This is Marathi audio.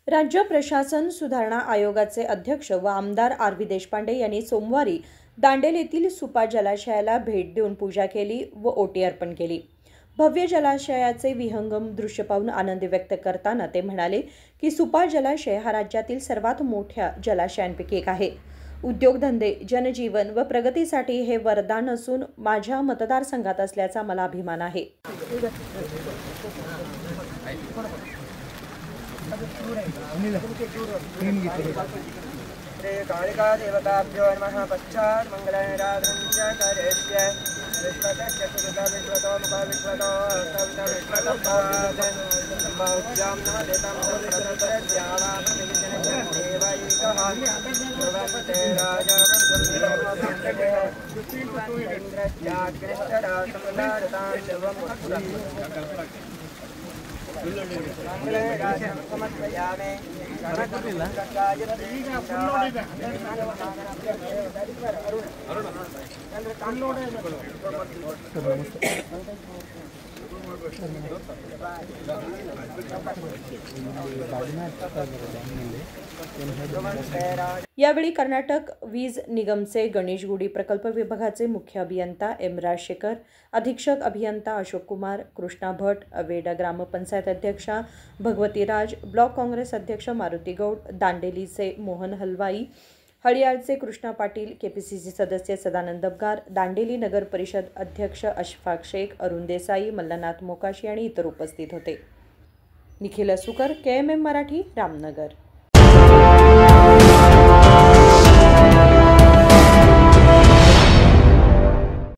राज्य प्रशासन सुधारणा आयोगाचे अध्यक्ष व आमदार आर.व्ही. देशपांडे यांनी सोमवारी दांडेल येथील सुपा जलाशयाला भेट देऊन पूजा केली व ओटी अर्पण केली। भव्य जलाशयाचे विहंगम दृश्य पाहून आनंद व्यक्त करताना ते म्हणाले की सुपा जलाशय हा राज्यातील सर्वात मोठ्या जलाशयांपैकी एक आहे। उद्योगधंदे, जनजीवन व प्रगतीसाठी हे वरदान असून माझ्या मतदारसंघात असल्याचा मला अभिमान आहे। श्री कालिका देवताभ्यो नमः। पश्चात् मंगलाराधनञ्च करिष्ये। विश्वतश्चतुर्थ विश्वतोमुख विश्वतो सविता विश्वतपादन् सम्भव्यां नः देतं प्रतपरद्यावापनिजनजं देवैकः भवन्ते राजवन्धुर्मभन्ते इन्द्रस्याग्निश्चरासमुदारतां शिवमुत्तरम् समर्पयामि। यावेळी कर्नाटक वीज निगमचे गणेश गुडी प्रकल्प विभागाचे मुख्य अभियंता एम. राजशेखर, अधीक्षक अभियंता अशोक कुमार, कृष्णा भट, अवेडा ग्रामपंचायत अध्यक्षा भगवती राज, ब्लॉक काँग्रेस अध्यक्ष मारुती गौड, दांडेलीचे मोहन हलवाई, हळियाळचे कृष्णा पाटील, केपीसीसी सदस्य सदानंद अबगार, दांडेली नगर परिषद अध्यक्ष अशफाक शेख, अरुण देसाई, मल्लनाथ मोकाशी आणि इतर उपस्थित होते। निखिल असुकर, KMM मराठी, रामनगर।